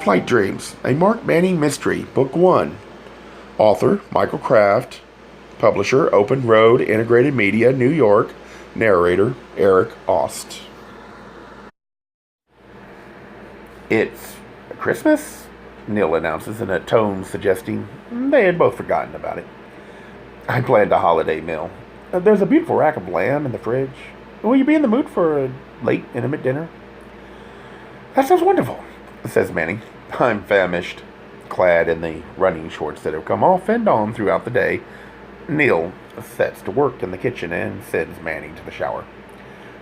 Flight Dreams, a Mark Manning mystery, Book 1. Author, Michael Kraft. Publisher, Open Road Integrated Media, New York. Narrator, Eric Ost. It's Christmas, Neil announces in a tone suggesting they had both forgotten about it. I planned a holiday meal. There's a beautiful rack of lamb in the fridge. Will you be in the mood for a late, intimate dinner? That sounds wonderful, says Manning. I'm famished. Clad in the running shorts that have come off and on throughout the day, Neil sets to work in the kitchen and sends Manning to the shower.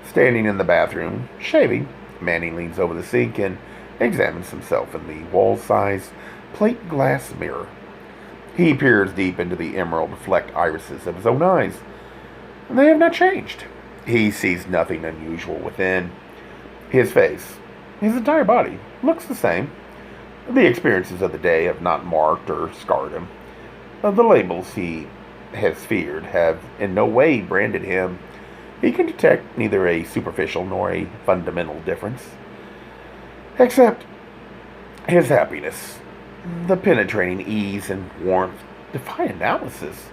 Standing in the bathroom, shaving, Manning leans over the sink and examines himself in the wall-sized plate glass mirror. He peers deep into the emerald-flecked irises of his own eyes. They have not changed. He sees nothing unusual within. His face, his entire body, looks the same. The experiences of the day have not marked or scarred him. The labels he has feared have in no way branded him. He can detect neither a superficial nor a fundamental difference. Except his happiness, the penetrating ease and warmth, defy analysis.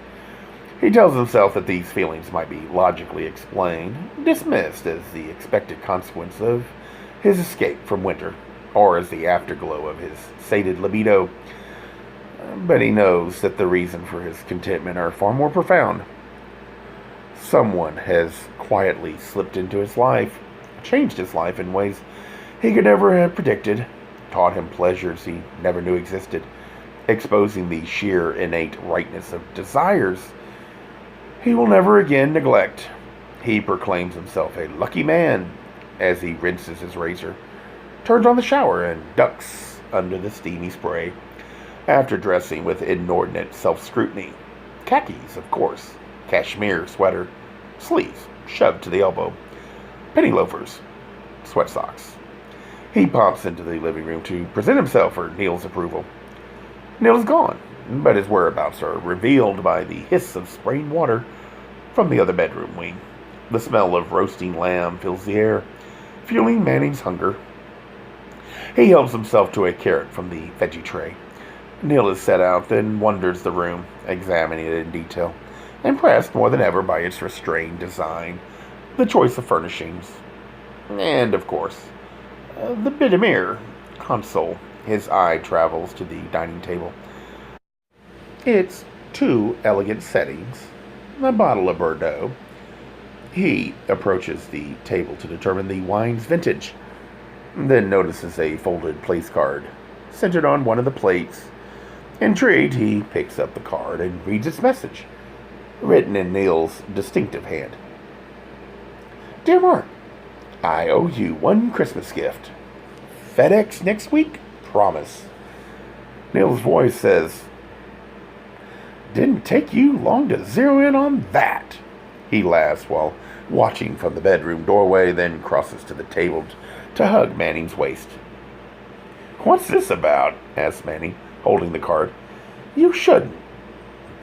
He tells himself that these feelings might be logically explained, dismissed as the expected consequence of his escape from winter, or as the afterglow of his sated libido. But he knows that the reason for his contentment are far more profound. Someone has quietly slipped into his life, changed his life in ways he could never have predicted, taught him pleasures he never knew existed, exposing the sheer innate rightness of desires he will never again neglect. He proclaims himself a lucky man as he rinses his razor, turns on the shower, and ducks under the steamy spray. After dressing with inordinate self-scrutiny, khakis, of course, cashmere sweater, sleeves shoved to the elbow, penny loafers, sweat socks. He pops into the living room to present himself for Neil's approval. Neil is gone, but his whereabouts are revealed by the hiss of spraying water from the other bedroom wing. The smell of roasting lamb fills the air, fueling Manning's hunger. He helps himself to a carrot from the veggie tray. Neil is set out, then wanders the room, examining it in detail, impressed more than ever by its restrained design, the choice of furnishings, and, of course, the Bidemere console. His eye travels to the dining table. Its two elegant settings, a bottle of Bordeaux. He approaches the table to determine the wine's vintage, then notices a folded place card centered on one of the plates. Intrigued, he picks up the card and reads its message, written in Neil's distinctive hand. Dear Mark, I owe you one Christmas gift. FedEx next week? Promise. Neil's voice says, Didn't take you long to zero in on that. He laughs while watching from the bedroom doorway, then crosses to the table to hug Manning's waist. What's this about? Asks Manning, holding the card. You shouldn't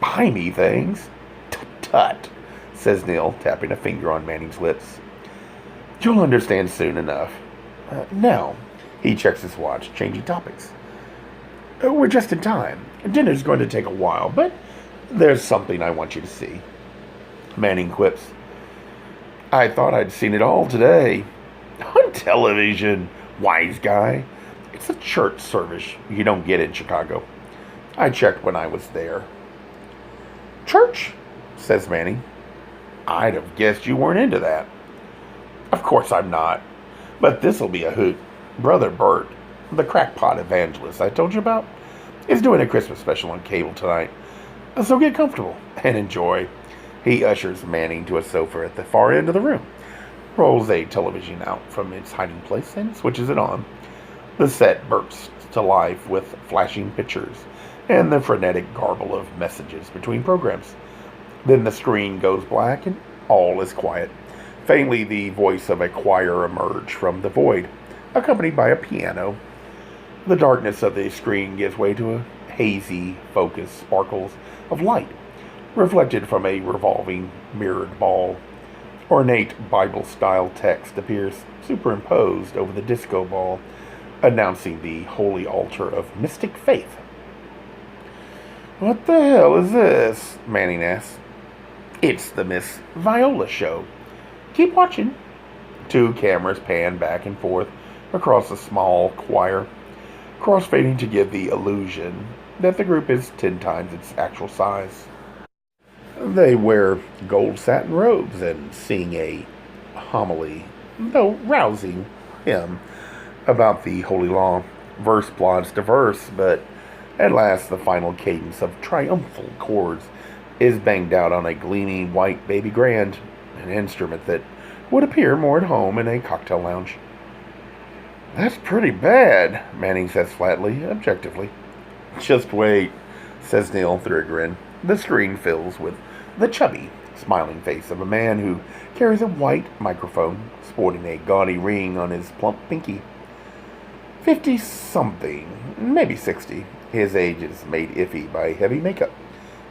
buy me things. Tut, says Neil, tapping a finger on Manning's lips. You'll understand soon enough. Now, he checks his watch, changing topics. We're just in time. Dinner's going to take a while, but there's something I want you to see. Manning quips. I thought I'd seen it all today. On television, wise guy. It's a church service you don't get in Chicago. I checked when I was there. Church? Says Manning. I'd have guessed you weren't into that. Of course I'm not. But this'll be a hoot. Brother Bert, the crackpot evangelist I told you about, is doing a Christmas special on cable tonight. So get comfortable and enjoy. He ushers Manning to a sofa at the far end of the room, rolls a television out from its hiding place, and switches it on. The set bursts to life with flashing pictures and the frenetic garble of messages between programs. Then the screen goes black and all is quiet. Faintly, the voice of a choir emerges from the void, accompanied by a piano. The darkness of the screen gives way to a hazy, focused sparkles of light, reflected from a revolving, mirrored ball. Ornate Bible-style text appears superimposed over the disco ball, announcing the holy altar of mystic faith. "What the hell is this?" Manning asked. "It's the Miss Viola show. Keep watching." Two cameras pan back and forth across a small choir, crossfading to give the illusion that the group is 10 times its actual size. They wear gold satin robes and sing a homily, though rousing, hymn about the holy law. Verse plods to verse, but at last the final cadence of triumphal chords is banged out on a gleaming white baby grand, an instrument that would appear more at home in a cocktail lounge. "That's pretty bad," Manning says flatly, objectively. "Just wait," says Neil through a grin. The screen fills with the chubby, smiling face of a man who carries a white microphone, sporting a gaudy ring on his plump pinky. 50-something, maybe 60. His age is made iffy by heavy makeup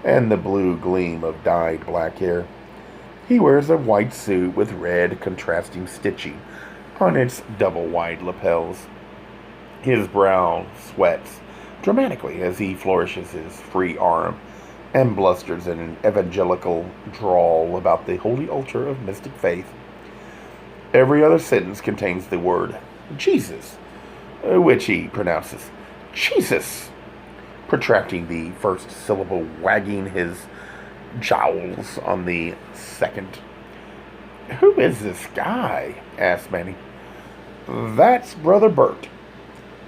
and the blue gleam of dyed black hair. He wears a white suit with red contrasting stitching on its double-wide lapels. His brow sweats dramatically as he flourishes his free arm and blusters in an evangelical drawl about the holy altar of mystic faith. Every other sentence contains the word Jesus, which he pronounces Jesus, protracting the first syllable, wagging his jowls on the second. "Who is this guy?" asked Manny. "That's Brother Bert.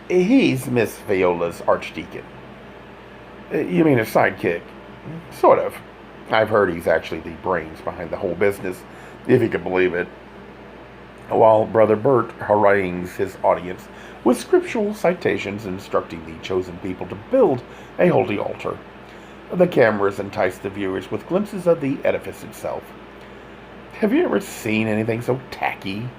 He's Miss Viola's archdeacon." "You mean a sidekick?" "Sort of. I've heard he's actually the brains behind the whole business, if you can believe it." While Brother Bert harangues his audience with scriptural citations instructing the chosen people to build a holy altar, the cameras entice the viewers with glimpses of the edifice itself. "Have you ever seen anything so tacky?"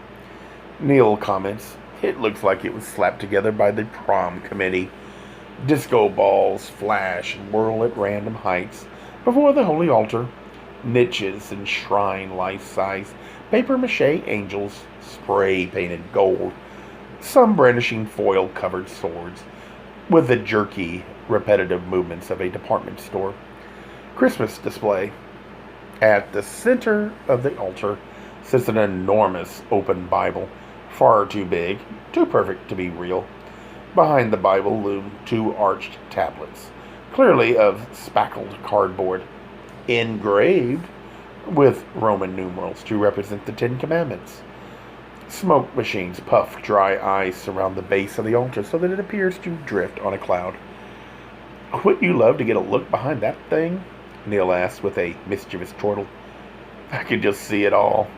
Neil comments. "It looks like it was slapped together by the prom committee. Disco balls flash and whirl at random heights before the holy altar. Niches enshrine life-size papier-mâché angels, spray-painted gold, some brandishing foil-covered swords, with the jerky, repetitive movements of a department store. Christmas display. At the center of the altar sits an enormous open Bible, far too big, too perfect to be real. Behind the Bible loom two arched tablets, clearly of spackled cardboard, engraved with Roman numerals to represent the 10 Commandments. Smoke machines puff dry ice around the base of the altar so that it appears to drift on a cloud. "Wouldn't you love to get a look behind that thing?" Neil asked with a mischievous chortle. "I could just see it all,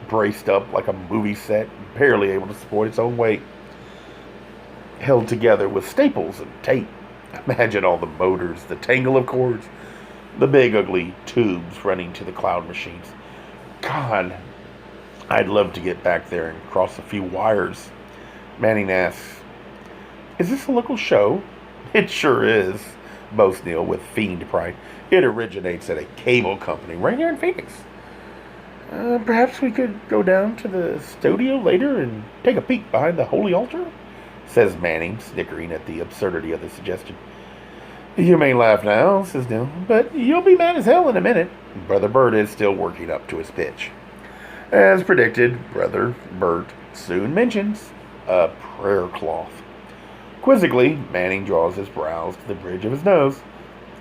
braced up like a movie set, barely able to support its own weight. Held together with staples and tape. Imagine all the motors, the tangle of cords, the big ugly tubes running to the cloud machines. God, I'd love to get back there and cross a few wires." Manning asks, "Is this a local show?" "It sure is," boasts Neil with fiend pride. "It originates at a cable company right here in Phoenix. Perhaps we could go down to the studio later and take a peek behind the holy altar?" says Manning, snickering at the absurdity of the suggestion. "You may laugh now," says Neil, "but you'll be mad as hell in a minute." Brother Bert is still working up to his pitch. As predicted, Brother Bert soon mentions a prayer cloth. Quizzically, Manning draws his brows to the bridge of his nose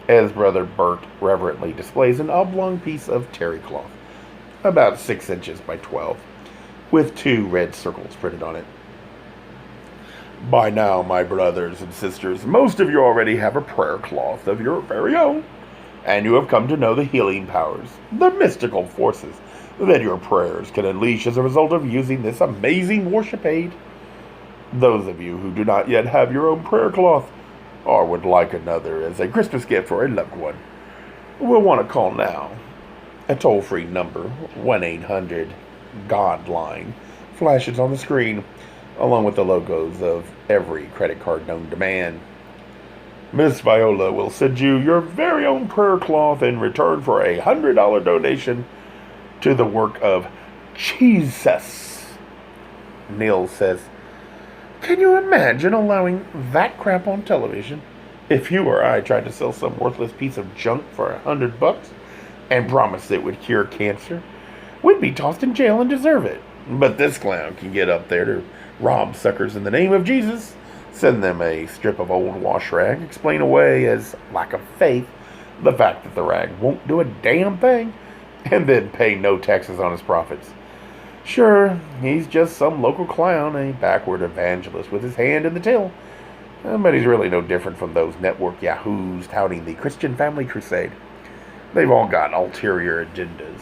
as Brother Bert reverently displays an oblong piece of terry cloth, about 6 inches by 12, with 2 red circles printed on it. "By now, my brothers and sisters, most of you already have a prayer cloth of your very own, and you have come to know the healing powers, the mystical forces that your prayers can unleash as a result of using this amazing worship aid. Those of you who do not yet have your own prayer cloth, or would like another as a Christmas gift for a loved one, will want to call now. A toll-free number, 1-800-GOD-LINE, flashes on the screen, along with the logos of every credit card known to man. Miss Viola will send you your very own prayer cloth in return for a $100 donation to the work of Jesus." Neil says, Can you imagine allowing that crap on television? If you or I tried to sell some worthless piece of junk for $100 and promised it would cure cancer, we'd be tossed in jail and deserve it. But this clown can get up there to rob suckers in the name of Jesus, send them a strip of old wash rag, explain away as lack of faith the fact that the rag won't do a damn thing, and then pay no taxes on his profits. Sure, he's just some local clown, a backward evangelist with his hand in the till. But he's really no different from those network yahoos touting the Christian family crusade. They've all got ulterior agendas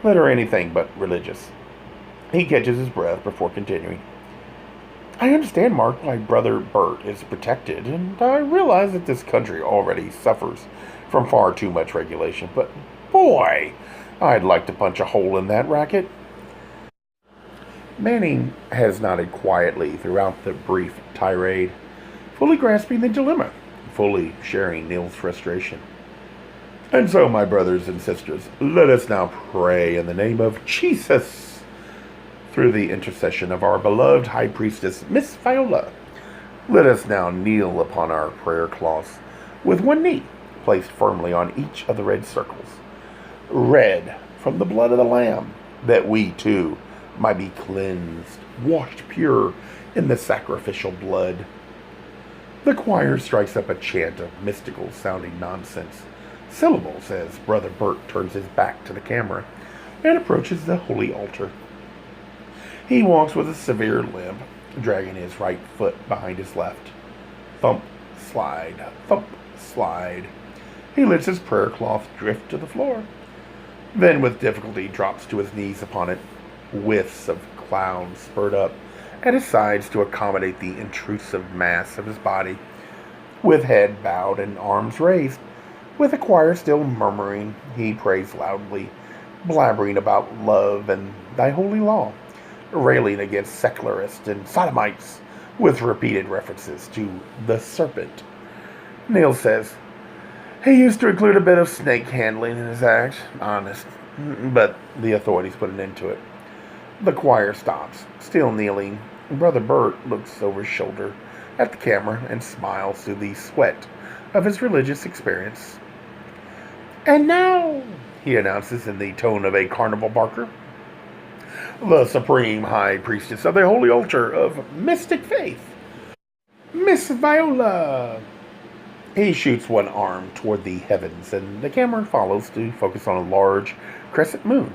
that are anything but religious. He catches his breath before continuing. I understand, Mark, my brother Bert is protected, and I realize that this country already suffers from far too much regulation, but boy, I'd like to punch a hole in that racket. Manning has nodded quietly throughout the brief tirade, fully grasping the dilemma, fully sharing Neil's frustration. And so, my brothers and sisters, let us now pray in the name of Jesus, through the intercession of our beloved High Priestess, Miss Viola. Let us now kneel upon our prayer cloths, with one knee placed firmly on each of the red circles, red from the blood of the Lamb, that we too might be cleansed, washed pure in the sacrificial blood. The choir strikes up a chant of mystical-sounding nonsense, syllables as Brother Bert turns his back to the camera and approaches the holy altar. He walks with a severe limp, dragging his right foot behind his left. Thump, slide, thump, slide. He lets his prayer cloth drift to the floor, then with difficulty drops to his knees upon it. Whiffs of clouds spurt up at his sides to accommodate the intrusive mass of his body. With head bowed and arms raised, with the choir still murmuring, he prays loudly, blabbering about love and thy holy law, railing against secularists and sodomites, with repeated references to the serpent. Neil says, he used to include a bit of snake handling in his act, honest, but the authorities put an end to it. The choir stops, still kneeling. Brother Bert looks over his shoulder at the camera and smiles through the sweat of his religious experience. And now, he announces in the tone of a carnival barker, the supreme high priestess of the holy altar of mystic faith, Miss Viola. He shoots one arm toward the heavens, and the camera follows to focus on a large crescent moon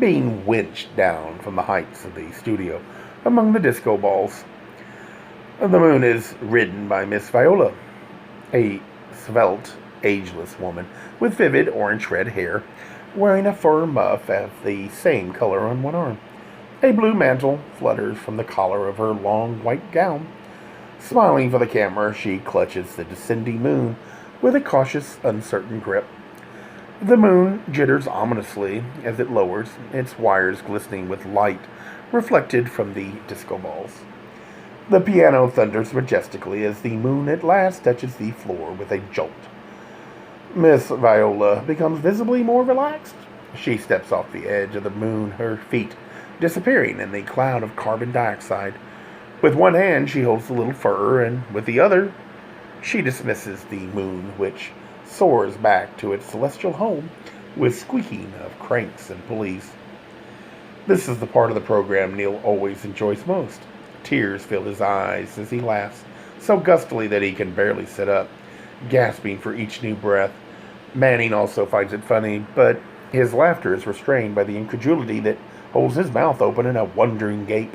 being winched down from the heights of the studio among the disco balls. The moon is ridden by Miss Viola, a svelte, ageless woman with vivid orange-red hair, wearing a fur muff of the same color on one arm. A blue mantle flutters from the collar of her long white gown. Smiling for the camera, she clutches the descending moon with a cautious, uncertain grip. The moon jitters ominously as it lowers, its wires glistening with light reflected from the disco balls. The piano thunders majestically as the moon at last touches the floor with a jolt. Miss Viola becomes visibly more relaxed. She steps off the edge of the moon, her feet disappearing in the cloud of carbon dioxide. With one hand, she holds the little fur, and with the other, she dismisses the moon, which soars back to its celestial home with squeaking of cranks and pulleys. This is the part of the program Neil always enjoys most. Tears fill his eyes as he laughs, so gustily that he can barely sit up, gasping for each new breath. Manning also finds it funny, but his laughter is restrained by the incredulity that holds his mouth open in a wondering gape.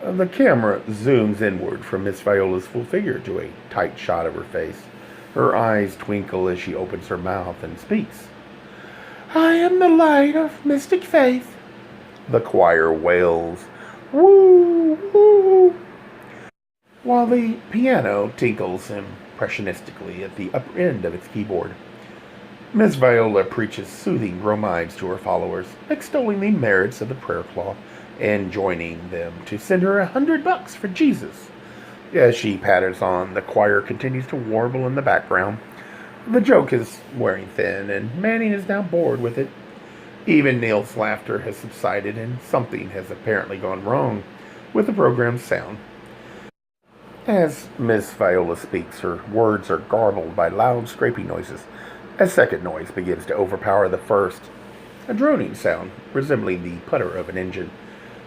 The camera zooms inward from Miss Viola's full figure to a tight shot of her face. Her eyes twinkle as she opens her mouth and speaks. I am the light of mystic faith. The choir wails, woo, woo, while the piano tinkles impressionistically at the upper end of its keyboard. Miss Viola preaches soothing bromides to her followers, extolling the merits of the prayer cloth and joining them to send her $100 for Jesus. As she patters on, the choir continues to warble in the background. The joke is wearing thin, and Manning is now bored with it. Even Neil's laughter has subsided, and something has apparently gone wrong with the program's sound. As Miss Viola speaks, her words are garbled by loud scraping noises. A second noise begins to overpower the first, a droning sound resembling the putter of an engine.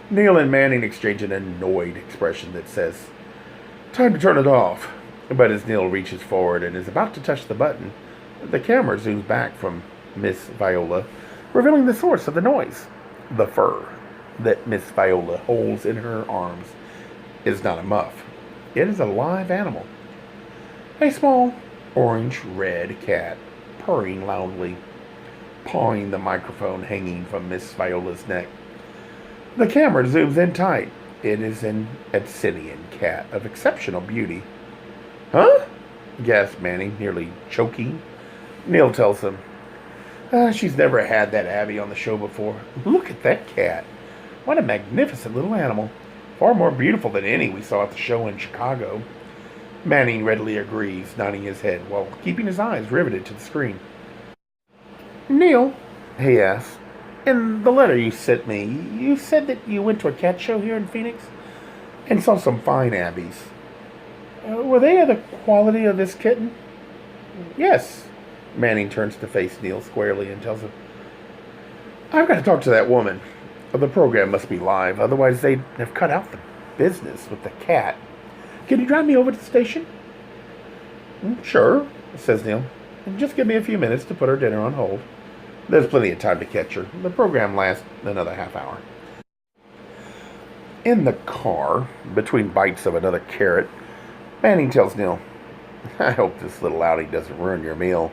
Neil and Manning exchange an annoyed expression that says, "Time to turn it off." But as Neil reaches forward and is about to touch the button, the camera zooms back from Miss Viola, revealing the source of the noise. The fur that Miss Viola holds in her arms is not a muff. It is a live animal. A small, orange-red cat, purring loudly, pawing the microphone hanging from Miss Viola's neck. The camera zooms in tight. It is an Abyssinian cat of exceptional beauty. "Huh?" gasps Manning, nearly choking. Neil tells him, she's never had that Abby on the show before. Look at that cat. What a magnificent little animal. Far more beautiful than any we saw at the show in Chicago." Manning readily agrees, nodding his head while keeping his eyes riveted to the screen. "Neil," he asks, "in the letter you sent me, you said that you went to a cat show here in Phoenix and saw some fine Abbeys. Were they of the quality of this kitten?" "Yes." Manning turns to face Neil squarely and tells him, "I've got to talk to that woman. The program must be live, otherwise they'd have cut out the business with the cat. Can you drive me over to the station?" "Sure," says Neil. "Just give me a few minutes to put her dinner on hold. There's plenty of time to catch her. The program lasts another half hour." In the car, between bites of another carrot, Manning tells Neil, "I hope this little outing doesn't ruin your meal.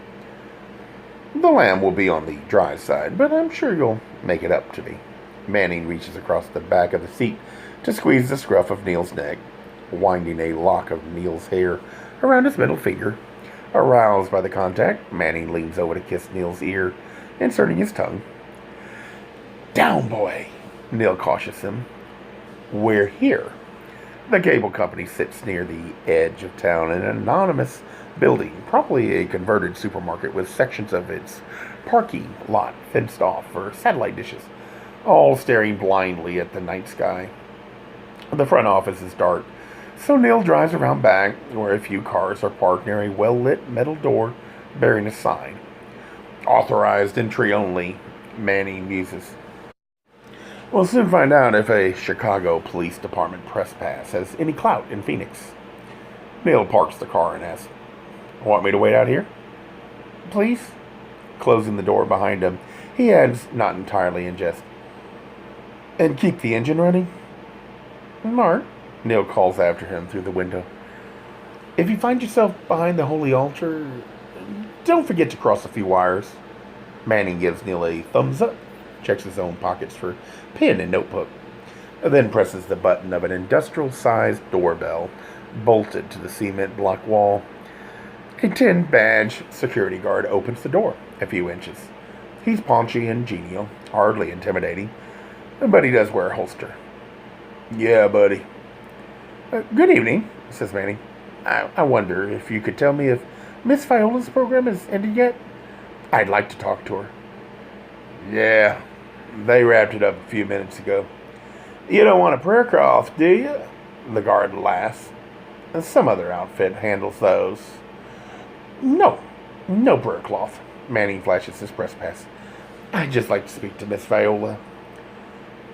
The lamb will be on the dry side, but I'm sure you'll make it up to me." Manning reaches across the back of the seat to squeeze the scruff of Neil's neck, winding a lock of Neil's hair around his middle finger. Aroused by the contact, Manning leans over to kiss Neil's ear, inserting his tongue. "Down, boy," Neil cautions him. "We're here." The cable company sits near the edge of town in an anonymous building, probably a converted supermarket with sections of its parking lot fenced off for satellite dishes, all staring blindly at the night sky. The front office is dark, so Neil drives around back, where a few cars are parked near a well-lit metal door bearing a sign. "Authorized entry only," Manning muses. "We'll soon find out if a Chicago Police Department press pass has any clout in Phoenix." Neil parks the car and asks, "Want me to wait out here?" "Please." Closing the door behind him, he adds, not entirely in jest, "And keep the engine running?" "Mark," Neil calls after him through the window, "if you find yourself behind the holy altar, don't forget to cross a few wires." Manning gives Neil a thumbs up, checks his own pockets for pen and notebook, then presses the button of an industrial-sized doorbell bolted to the cement block wall. A tin-badge security guard opens the door a few inches. He's paunchy and genial, hardly intimidating, but he does wear a holster. "Yeah, buddy." "Good evening," says Manning. I wonder if you could tell me if Miss Viola's program has ended yet? I'd like to talk to her." "Yeah, they wrapped it up a few minutes ago." "You don't want a prayer cloth, do you?" The guard laughs. "Some other outfit handles those." No prayer cloth." Manning flashes his press pass. "I'd just like to speak to Miss Viola."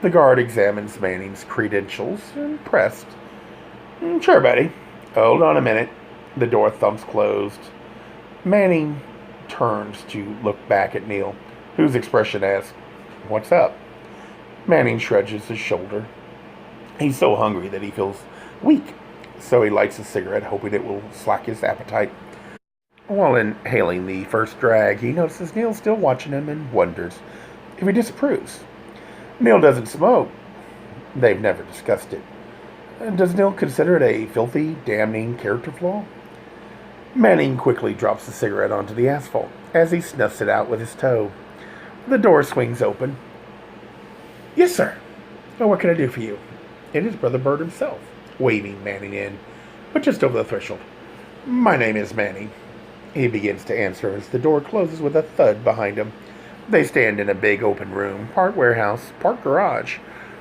The guard examines Manning's credentials, impressed. "Sure, buddy. Hold on a minute." The door thumps closed. Manning turns to look back at Neil, whose expression asks, "What's up?" Manning shrugs his shoulder. He's so hungry that he feels weak, so he lights a cigarette, hoping it will slack his appetite. While inhaling the first drag, he notices Neil still watching him and wonders if he disapproves. Neil doesn't smoke. They've never discussed it. Does Neil consider it a filthy, damning character flaw? Manning quickly drops the cigarette onto the asphalt as he snuffs it out with his toe. The door swings open. "Yes, sir. What can I do for you?" It is Brother Bird himself, waving Manning in, but just over the threshold. "My name is Manning." He begins to answer as the door closes with a thud behind him. They stand in a big open room, part warehouse, part garage,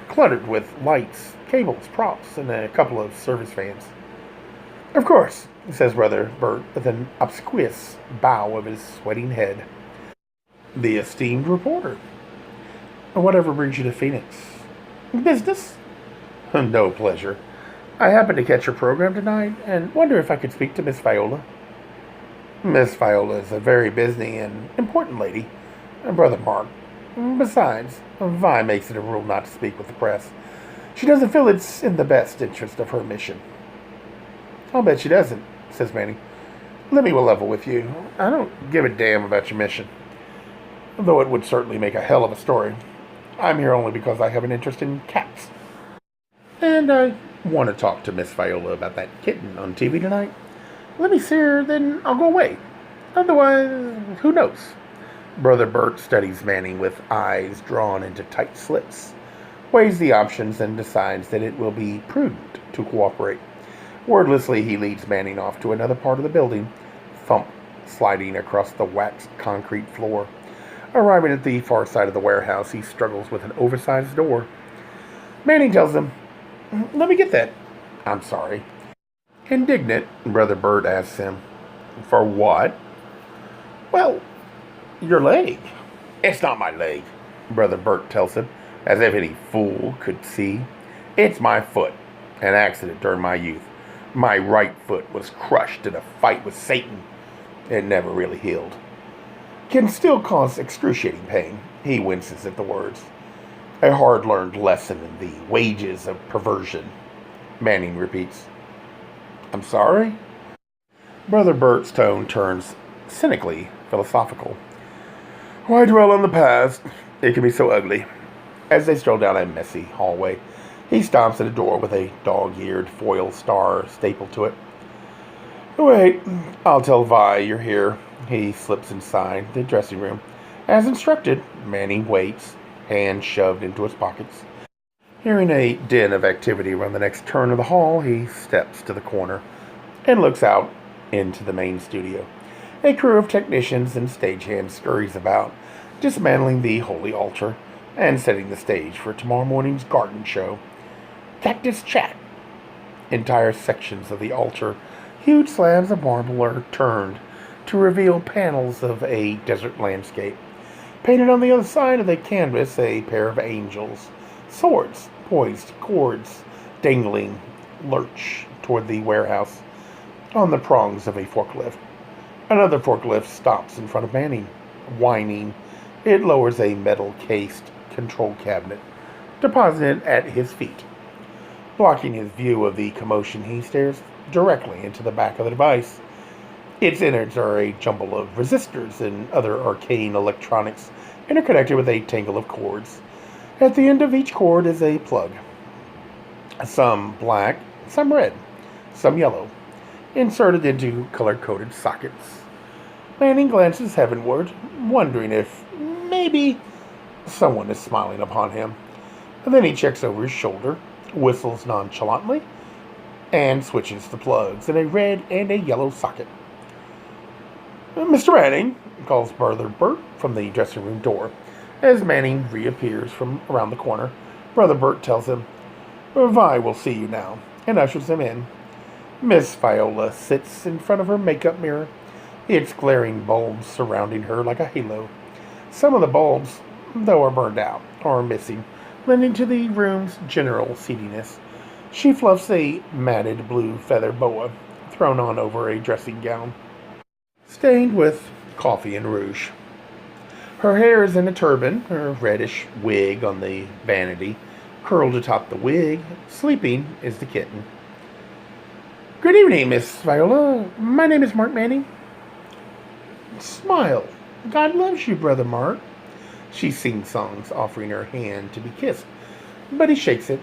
cluttered with lights, cables, props, and a couple of service vans. Of course, says Brother Bert with an obsequious bow of his sweating head. The esteemed reporter. Whatever brings you to Phoenix? Business? No pleasure. I happened to catch your program tonight and wonder if I could speak to Miss Viola. Miss Viola is a very busy and important lady, Brother Mark. Besides, Vi makes it a rule not to speak with the press. She doesn't feel it's in the best interest of her mission. I'll bet she doesn't, says Manny. Let me level with you. I don't give a damn about your mission, though it would certainly make a hell of a story. I'm here only because I have an interest in cats. And I want to talk to Miss Viola about that kitten on TV tonight. Let me see her, then I'll go away. Otherwise, who knows? Brother Bert studies Manning with eyes drawn into tight slits, weighs the options, and decides that it will be prudent to cooperate. Wordlessly, he leads Manning off to another part of the building, thump sliding across the waxed concrete floor. Arriving at the far side of the warehouse, he struggles with an oversized door. Manning tells him, "Let me get that." "I'm sorry." Indignant, Brother Bert asks him, "For what?" "Well, your leg." "It's not my leg," Brother Bert tells him, as if any fool could see. "It's my foot. An accident during my youth. My right foot was crushed in a fight with Satan. It never really healed. Can still cause excruciating pain." He winces at the words. "A hard-learned lesson in the wages of perversion," Manning repeats. "I'm sorry?" Brother Bert's tone turns cynically philosophical. "Why dwell on the past? It can be so ugly." As they stroll down a messy hallway, he stops at a door with a dog-eared foil star stapled to it. "Wait, I'll tell Vi you're here." He slips inside the dressing room. As instructed, Manning waits, hands shoved into his pockets. Hearing a din of activity around the next turn of the hall, he steps to the corner and looks out into the main studio. A crew of technicians and stagehands scurries about, dismantling the holy altar and setting the stage for tomorrow morning's garden show. Cactus Chat. Entire sections of the altar, huge slabs of marble, are turned to reveal panels of a desert landscape. Painted on the other side of the canvas, a pair of angels, swords poised, cords dangling, lurch toward the warehouse on the prongs of a forklift. Another forklift stops in front of Manning. Whining, it lowers a metal-cased control cabinet, deposited at his feet. Blocking his view of the commotion, he stares directly into the back of the device. Its innards are a jumble of resistors and other arcane electronics interconnected with a tangle of cords. At the end of each cord is a plug. Some black, some red, some yellow, inserted into color-coded sockets. Manning glances heavenward, wondering if maybe someone is smiling upon him. And then he checks over his shoulder, whistles nonchalantly, and switches the plugs in a red and a yellow socket. "Mr. Manning," calls Brother Bert from the dressing room door. As Manning reappears from around the corner, Brother Bert tells him, "Vi will see you now," and ushers him in. Miss Viola sits in front of her makeup mirror, its glaring bulbs surrounding her like a halo. Some of the bulbs, though are burned out, are missing, lending to the room's general seediness. She fluffs a matted blue feather boa, thrown on over a dressing gown, stained with coffee and rouge. Her hair is in a turban, her reddish wig on the vanity curled atop the wig. Sleeping is the kitten. "Good evening, Miss Viola. My name is Mark Manning." "Smile. God loves you, Brother Mark." She sing-songs, offering her hand to be kissed, but he shakes it.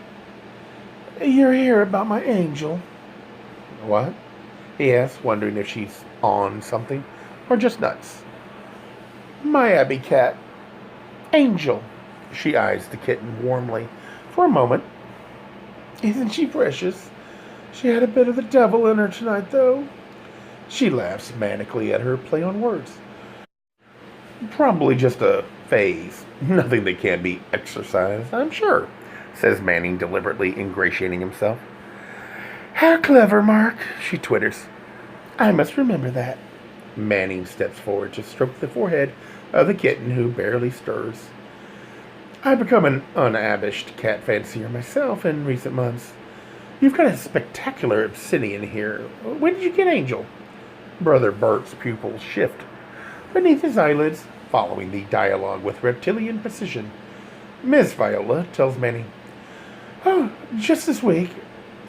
"You're here about my angel." "What?" he asks, wondering if she's on something or just nuts. "My Abbey cat. Angel." She eyes the kitten warmly for a moment. "Isn't she precious? She had a bit of the devil in her tonight, though." She laughs manically at her play on words. "Probably just a phase. Nothing that can't be exorcised, I'm sure," says Manning, deliberately ingratiating himself. How clever, Mark, she twitters. I must remember that. Manning steps forward to stroke the forehead of the kitten who barely stirs. I've become an unabashed cat fancier myself in recent months. You've got a spectacular obsidian here. When did you get Angel? Brother Bert's pupils shift beneath his eyelids, following the dialogue with reptilian precision. Miss Viola tells Manning, Oh, just this week.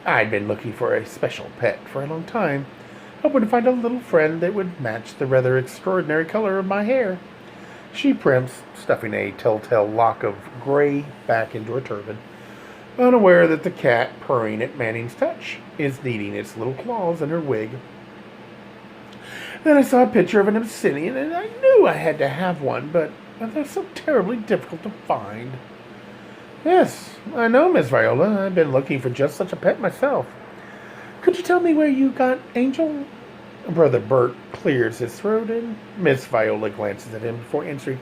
I'd been looking for a special pet for a long time, hoping to find a little friend that would match the rather extraordinary color of my hair. She primps, stuffing a telltale lock of gray back into a turban, unaware that the cat, purring at Manning's touch, is kneading its little claws in her wig. Then I saw a picture of an obsidian, and I knew I had to have one, but they're so terribly difficult to find. Yes, I know, Miss Viola. I've been looking for just such a pet myself. Could you tell me where you got Angel? Brother Bert clears his throat, and Miss Viola glances at him before answering.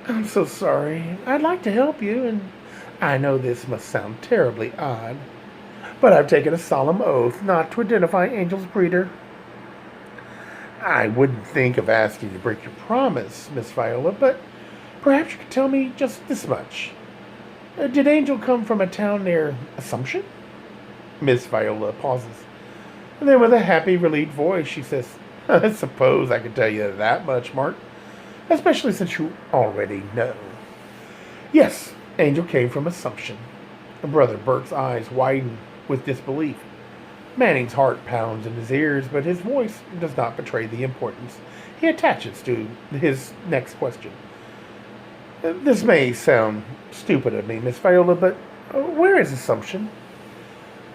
I'm so sorry. I'd like to help you, and I know this must sound terribly odd, but I've taken a solemn oath not to identify Angel's breeder. I wouldn't think of asking you to break your promise, Miss Viola, but perhaps you could tell me just this much. Did Angel come from a town near Assumption? Miss Viola pauses. And then with a happy, relieved voice, she says, I suppose I can tell you that much, Mark, especially since you already know. Yes, Angel came from Assumption. Brother Bert's eyes widen with disbelief. Manning's heart pounds in his ears, but his voice does not betray the importance he attaches to his next question. This may sound stupid of me, Miss Viola, but where is Assumption?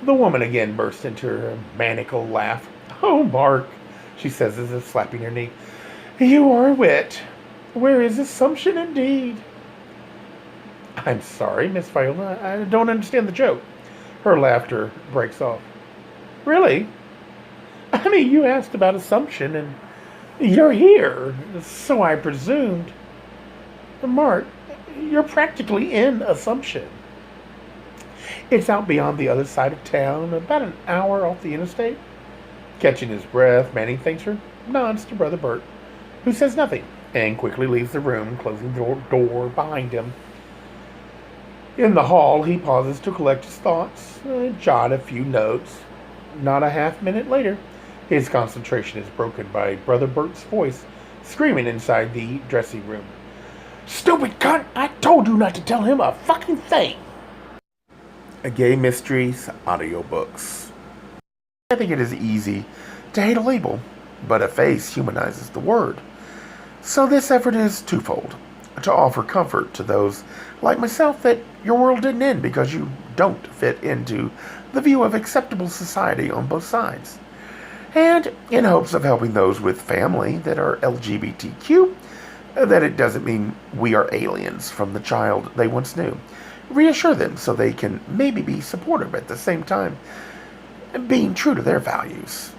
The woman again burst into her maniacal laugh. Oh, Mark, she says as if slapping her knee. You are a wit. Where is Assumption indeed? I'm sorry, Miss Viola. I don't understand the joke. Her laughter breaks off. Really? I mean, you asked about Assumption, and you're here, so I presumed. Mark, you're practically in Assumption. It's out beyond the other side of town, about an hour off the interstate. Catching his breath, Manning thanks her, nods to Brother Bert, who says nothing, and quickly leaves the room, closing the door behind him. In the hall, he pauses to collect his thoughts, jot a few notes. Not a half-minute later, his concentration is broken by Brother Bert's voice screaming inside the dressing room. Stupid cunt! I told you not to tell him a fucking thing! Gay Mysteries audiobooks. I think it is easy to hate a label, but a face humanizes the word. So this effort is twofold. To offer comfort to those like myself that your world didn't end because you don't fit into the view of acceptable society on both sides. And in hopes of helping those with family that are LGBTQ, that it doesn't mean we are aliens from the child they once knew. Reassure them so they can maybe be supportive at the same time, being true to their values.